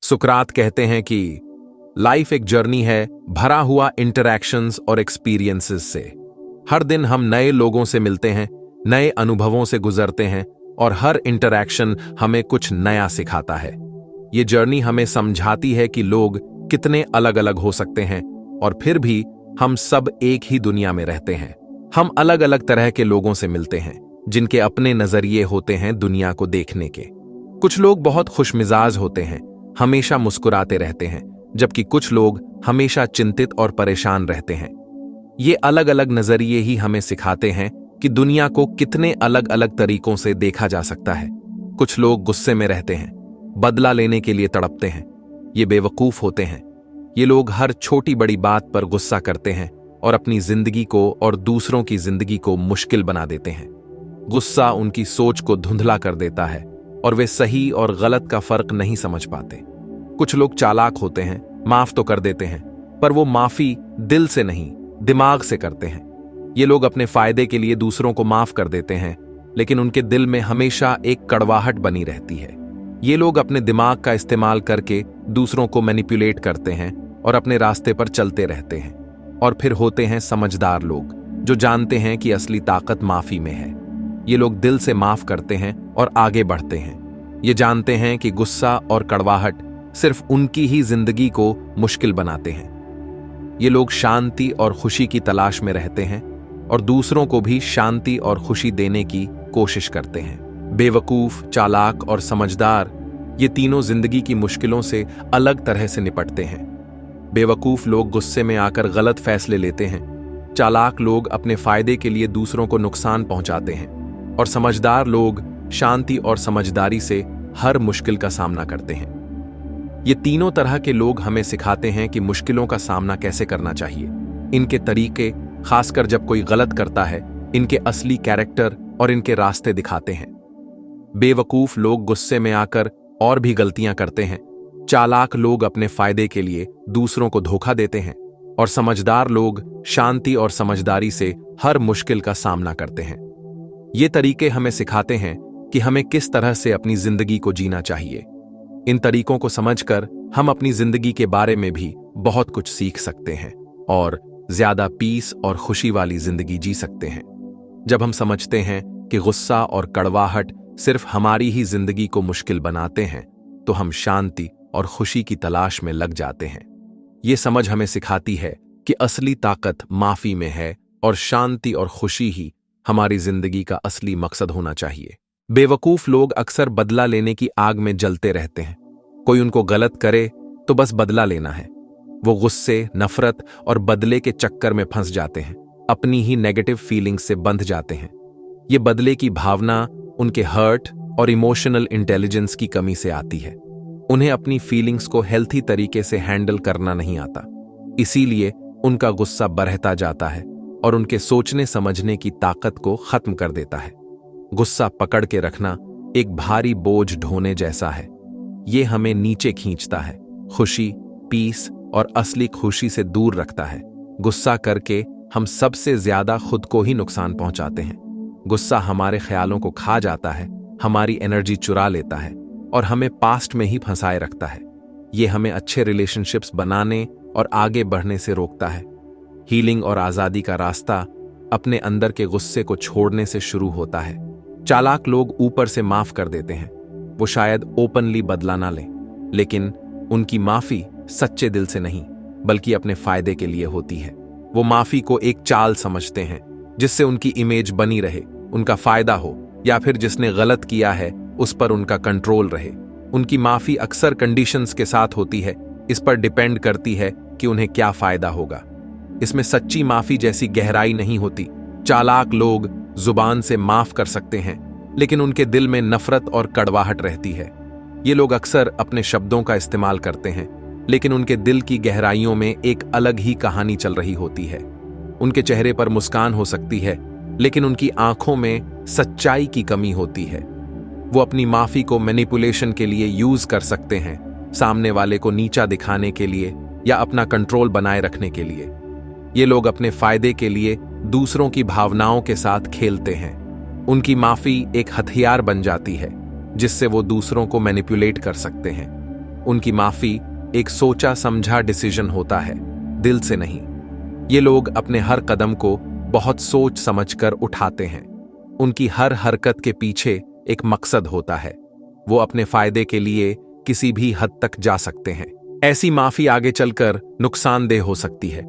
सुकरात कहते हैं कि लाइफ एक जर्नी है भरा हुआ इंटरैक्शंस और एक्सपीरियंसेस से। हर दिन हम नए लोगों से मिलते हैं, नए अनुभवों से गुजरते हैं और हर इंटरैक्शन हमें कुछ नया सिखाता है। ये जर्नी हमें समझाती है कि लोग कितने अलग अलग हो सकते हैं और फिर भी हम सब एक ही दुनिया में रहते हैं। हम अलग अलग तरह के लोगों से मिलते हैं जिनके अपने नजरिए होते हैं दुनिया को देखने के। कुछ लोग बहुत खुशमिजाज होते हैं, हमेशा मुस्कुराते रहते हैं, जबकि कुछ लोग हमेशा चिंतित और परेशान रहते हैं। ये अलग अलग नजरिए ही हमें सिखाते हैं कि दुनिया को कितने अलग अलग तरीकों से देखा जा सकता है। कुछ लोग गुस्से में रहते हैं, बदला लेने के लिए तड़पते हैं। ये बेवकूफ होते हैं। ये लोग हर छोटी बड़ी बात पर गुस्सा करते हैं और अपनी जिंदगी को और दूसरों की जिंदगी को मुश्किल बना देते हैं। गुस्सा उनकी सोच को धुंधला कर देता है और वे सही और गलत का फर्क नहीं समझ पाते। कुछ लोग चालाक होते हैं, माफ तो कर देते हैं, पर वो माफी दिल से नहीं, दिमाग से करते हैं। ये लोग अपने फायदे के लिए दूसरों को माफ कर देते हैं, लेकिन उनके दिल में हमेशा एक कड़वाहट बनी रहती है। ये लोग अपने दिमाग का इस्तेमाल करके दूसरों को मैनिपुलेट करते हैं और अपने रास्ते पर चलते रहते हैं। और फिर होते हैं समझदार लोग, जो जानते हैं कि असली ताकत माफी में है। ये लोग दिल से माफ करते हैं और आगे बढ़ते हैं। ये जानते हैं कि गुस्सा और कड़वाहट सिर्फ उनकी ही जिंदगी को मुश्किल बनाते हैं। ये लोग शांति और खुशी की तलाश में रहते हैं और दूसरों को भी शांति और खुशी देने की कोशिश करते हैं। बेवकूफ, चालाक और समझदार, ये तीनों जिंदगी की मुश्किलों से अलग तरह से निपटते हैं। बेवकूफ लोग गुस्से में आकर गलत फैसले लेते हैं। चालाक लोग अपने फायदे के लिए दूसरों को नुकसान पहुंचाते हैं और समझदार लोग शांति और समझदारी से हर मुश्किल का सामना करते हैं। ये तीनों तरह के लोग हमें सिखाते हैं कि मुश्किलों का सामना कैसे करना चाहिए। इनके तरीके, खासकर जब कोई गलत करता है, इनके असली कैरेक्टर और इनके रास्ते दिखाते हैं। बेवकूफ लोग गुस्से में आकर और भी गलतियां करते हैं। चालाक लोग अपने फायदे के लिए दूसरों को धोखा देते हैं और समझदार लोग शांति और समझदारी से हर मुश्किल का सामना करते हैं। ये तरीके हमें सिखाते हैं कि हमें किस तरह से अपनी जिंदगी को जीना चाहिए। इन तरीकों को समझकर हम अपनी जिंदगी के बारे में भी बहुत कुछ सीख सकते हैं और ज्यादा पीस और खुशी वाली जिंदगी जी सकते हैं। जब हम समझते हैं कि गुस्सा और कड़वाहट सिर्फ हमारी ही जिंदगी को मुश्किल बनाते हैं, तो हम शांति और खुशी की तलाश में लग जाते हैं। ये समझ हमें सिखाती है कि असली ताकत माफी में है और शांति और खुशी ही हमारी जिंदगी का असली मकसद होना चाहिए। बेवकूफ लोग अक्सर बदला लेने की आग में जलते रहते हैं। कोई उनको गलत करे तो बस बदला लेना है। वो गुस्से, नफरत और बदले के चक्कर में फंस जाते हैं, अपनी ही नेगेटिव फीलिंग्स से बंध जाते हैं। ये बदले की भावना उनके हर्ट और इमोशनल इंटेलिजेंस की कमी से आती है। उन्हें अपनी फीलिंग्स को हेल्थी तरीके से हैंडल करना नहीं आता, इसीलिए उनका गुस्सा बढ़ता जाता है और उनके सोचने समझने की ताकत को खत्म कर देता है। गुस्सा पकड़ के रखना एक भारी बोझ ढोने जैसा है। ये हमें नीचे खींचता है, खुशी, पीस और असली खुशी से दूर रखता है। गुस्सा करके हम सबसे ज्यादा खुद को ही नुकसान पहुंचाते हैं। गुस्सा हमारे ख्यालों को खा जाता है, हमारी एनर्जी चुरा लेता है और हमें पास्ट में ही फंसाए रखता है। ये हमें अच्छे रिलेशनशिप्स बनाने और आगे बढ़ने से रोकता है। हीलिंग और आजादी का रास्ता अपने अंदर के गुस्से को छोड़ने से शुरू होता है। चालाक लोग ऊपर से माफ कर देते हैं। वो शायद ओपनली बदला ना लें, लेकिन उनकी माफी सच्चे दिल से नहीं, बल्कि अपने फायदे के लिए होती है। वो माफी को एक चाल समझते हैं जिससे उनकी इमेज बनी रहे, उनका फायदा हो, या फिर जिसने गलत किया है उस पर उनका कंट्रोल रहे। उनकी माफी अक्सर कंडीशंस के साथ होती है। इस पर डिपेंड करती है कि उन्हें क्या फायदा होगा। इसमें सच्ची माफी जैसी गहराई नहीं होती। चालाक लोग जुबान से माफ कर सकते हैं, लेकिन उनके दिल में नफरत और कड़वाहट रहती है। ये लोग अक्सर अपने शब्दों का इस्तेमाल करते हैं, लेकिन उनके दिल की गहराइयों में एक अलग ही कहानी चल रही होती है। उनके चेहरे पर मुस्कान हो सकती है, लेकिन उनकी आंखों में सच्चाई की कमी होती है। वो अपनी माफी को मैनिपुलेशन के लिए यूज कर सकते हैं, सामने वाले को नीचा दिखाने के लिए या अपना कंट्रोल बनाए रखने के लिए। ये लोग अपने फायदे के लिए दूसरों की भावनाओं के साथ खेलते हैं। उनकी माफी एक हथियार बन जाती है जिससे वो दूसरों को मैनिपुलेट कर सकते हैं। उनकी माफी एक सोचा समझा डिसीजन होता है, दिल से नहीं। ये लोग अपने हर कदम को बहुत सोच समझकर उठाते हैं। उनकी हर हरकत के पीछे एक मकसद होता है। वो अपने फायदे के लिए किसी भी हद तक जा सकते हैं। ऐसी माफी आगे चलकर नुकसानदेह हो सकती है।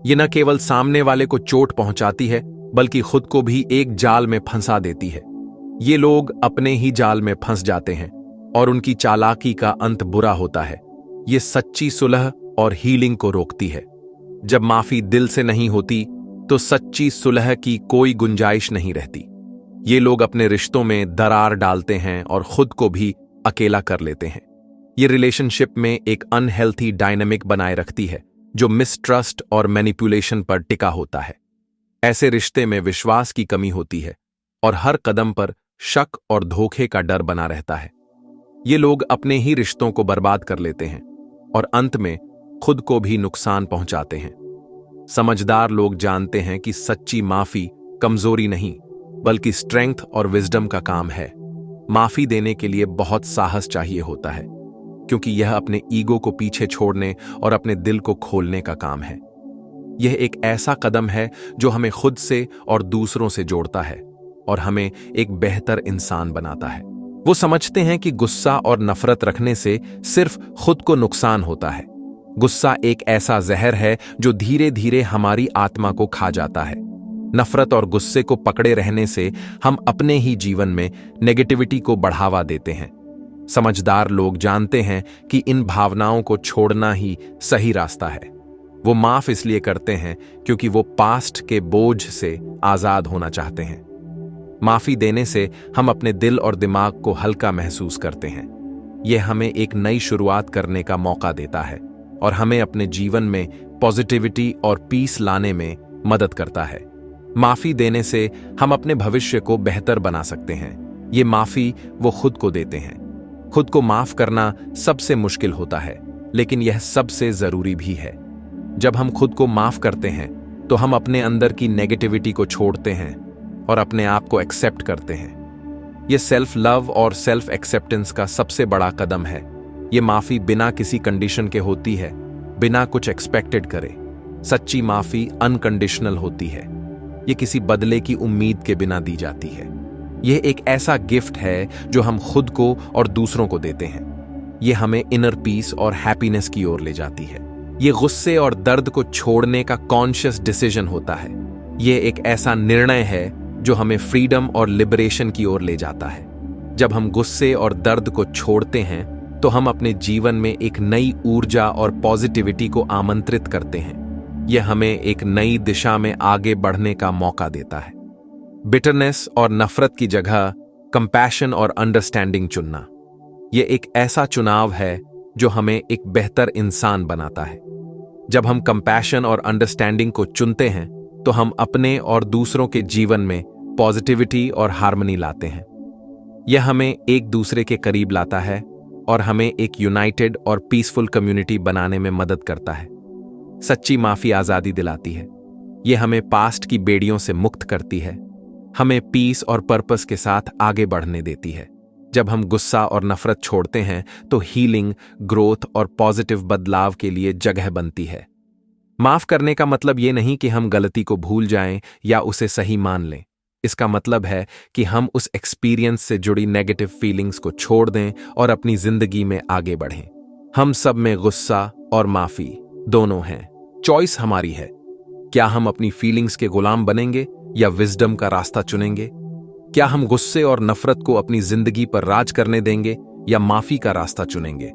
ये न केवल सामने वाले को चोट पहुंचाती है, बल्कि खुद को भी एक जाल में फंसा देती है। ये लोग अपने ही जाल में फंस जाते हैं और उनकी चालाकी का अंत बुरा होता है। ये सच्ची सुलह और हीलिंग को रोकती है। जब माफी दिल से नहीं होती तो सच्ची सुलह की कोई गुंजाइश नहीं रहती। ये लोग अपने रिश्तों में दरार डालते हैं और खुद को भी अकेला कर लेते हैं। ये रिलेशनशिप में एक अनहेल्थी डायनामिक बनाए रखती है जो मिसट्रस्ट और मैनिपुलेशन पर टिका होता है। ऐसे रिश्ते में विश्वास की कमी होती है और हर कदम पर शक और धोखे का डर बना रहता है। ये लोग अपने ही रिश्तों को बर्बाद कर लेते हैं और अंत में खुद को भी नुकसान पहुंचाते हैं। समझदार लोग जानते हैं कि सच्ची माफी कमजोरी नहीं, बल्कि स्ट्रेंथ और विजडम का काम है। माफी देने के लिए बहुत साहस चाहिए होता है, क्योंकि यह अपने ईगो को पीछे छोड़ने और अपने दिल को खोलने का काम है। यह एक ऐसा कदम है जो हमें खुद से और दूसरों से जोड़ता है और हमें एक बेहतर इंसान बनाता है। वो समझते हैं कि गुस्सा और नफरत रखने से सिर्फ खुद को नुकसान होता है। गुस्सा एक ऐसा जहर है जो धीरे धीरे हमारी आत्मा को खा जाता है। नफरत और गुस्से को पकड़े रहने से हम अपने ही जीवन में नेगेटिविटी को बढ़ावा देते हैं। समझदार लोग जानते हैं कि इन भावनाओं को छोड़ना ही सही रास्ता है। वो माफ इसलिए करते हैं क्योंकि वो पास्ट के बोझ से आजाद होना चाहते हैं। माफी देने से हम अपने दिल और दिमाग को हल्का महसूस करते हैं। यह हमें एक नई शुरुआत करने का मौका देता है और हमें अपने जीवन में पॉजिटिविटी और पीस लाने में मदद करता है। माफी देने से हम अपने भविष्य को बेहतर बना सकते हैं। ये माफी वो खुद को देते हैं। खुद को माफ करना सबसे मुश्किल होता है, लेकिन यह सबसे जरूरी भी है। जब हम खुद को माफ करते हैं तो हम अपने अंदर की नेगेटिविटी को छोड़ते हैं और अपने आप को एक्सेप्ट करते हैं। यह सेल्फ लव और सेल्फ एक्सेप्टेंस का सबसे बड़ा कदम है। यह माफी बिना किसी कंडीशन के होती है, बिना कुछ एक्सपेक्टेड करे। सच्ची माफी अनकंडीशनल होती है। यह किसी बदले की उम्मीद के बिना दी जाती है। यह एक ऐसा गिफ्ट है जो हम खुद को और दूसरों को देते हैं। यह हमें इनर पीस और हैप्पीनेस की ओर ले जाती है। यह गुस्से और दर्द को छोड़ने का कॉन्शियस डिसीजन होता है। यह एक ऐसा निर्णय है जो हमें फ्रीडम और लिबरेशन की ओर ले जाता है। जब हम गुस्से और दर्द को छोड़ते हैं तो हम अपने जीवन में एक नई ऊर्जा और पॉजिटिविटी को आमंत्रित करते हैं। यह हमें एक नई दिशा में आगे बढ़ने का मौका देता है। बिटरनेस और नफरत की जगह कंपैशन और अंडरस्टैंडिंग चुनना, यह एक ऐसा चुनाव है जो हमें एक बेहतर इंसान बनाता है। जब हम कंपैशन और अंडरस्टैंडिंग को चुनते हैं तो हम अपने और दूसरों के जीवन में पॉजिटिविटी और हार्मनी लाते हैं। यह हमें एक दूसरे के करीब लाता है और हमें एक यूनाइटेड और पीसफुल कम्युनिटी बनाने में मदद करता है। सच्ची माफी आजादी दिलाती है। यह हमें पास्ट की बेड़ियों से मुक्त करती है, हमें पीस और पर्पस के साथ आगे बढ़ने देती है। जब हम गुस्सा और नफरत छोड़ते हैं तो हीलिंग, ग्रोथ और पॉजिटिव बदलाव के लिए जगह बनती है। माफ करने का मतलब ये नहीं कि हम गलती को भूल जाएं या उसे सही मान लें। इसका मतलब है कि हम उस एक्सपीरियंस से जुड़ी नेगेटिव फीलिंग्स को छोड़ दें और अपनी जिंदगी में आगे बढ़ें। हम सब में गुस्सा और माफी दोनों हैं। चॉइस हमारी है। क्या हम अपनी फीलिंग्स के गुलाम बनेंगे या विजडम का रास्ता चुनेंगे? क्या हम गुस्से और नफरत को अपनी जिंदगी पर राज करने देंगे या माफी का रास्ता चुनेंगे?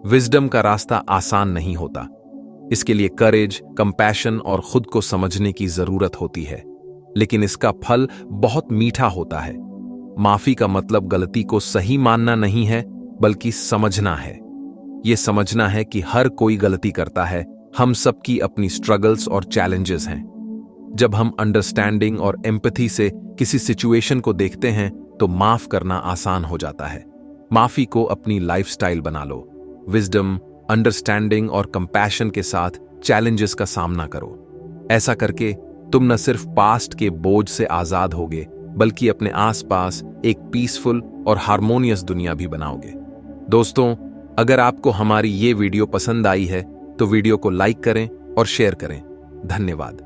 विजडम का रास्ता आसान नहीं होता। इसके लिए करेज, कंपैशन और खुद को समझने की जरूरत होती है, लेकिन इसका फल बहुत मीठा होता है। माफी का मतलब गलती को सही मानना नहीं है, बल्कि समझना है। यह समझना है कि हर कोई गलती करता है। हम सबकी अपनी स्ट्रगल्स और चैलेंजेस हैं। जब हम अंडरस्टैंडिंग और एम्पैथी से किसी सिचुएशन को देखते हैं तो माफ करना आसान हो जाता है। माफी को अपनी लाइफस्टाइल बना लो। विजडम, अंडरस्टैंडिंग और कंपैशन के साथ चैलेंजेस का सामना करो। ऐसा करके तुम न सिर्फ पास्ट के बोझ से आजाद होगे, बल्कि अपने आसपास एक पीसफुल और हार्मोनियस दुनिया भी बनाओगे। दोस्तों, अगर आपको हमारी ये वीडियो पसंद आई है तो वीडियो को लाइक करें और शेयर करें। धन्यवाद।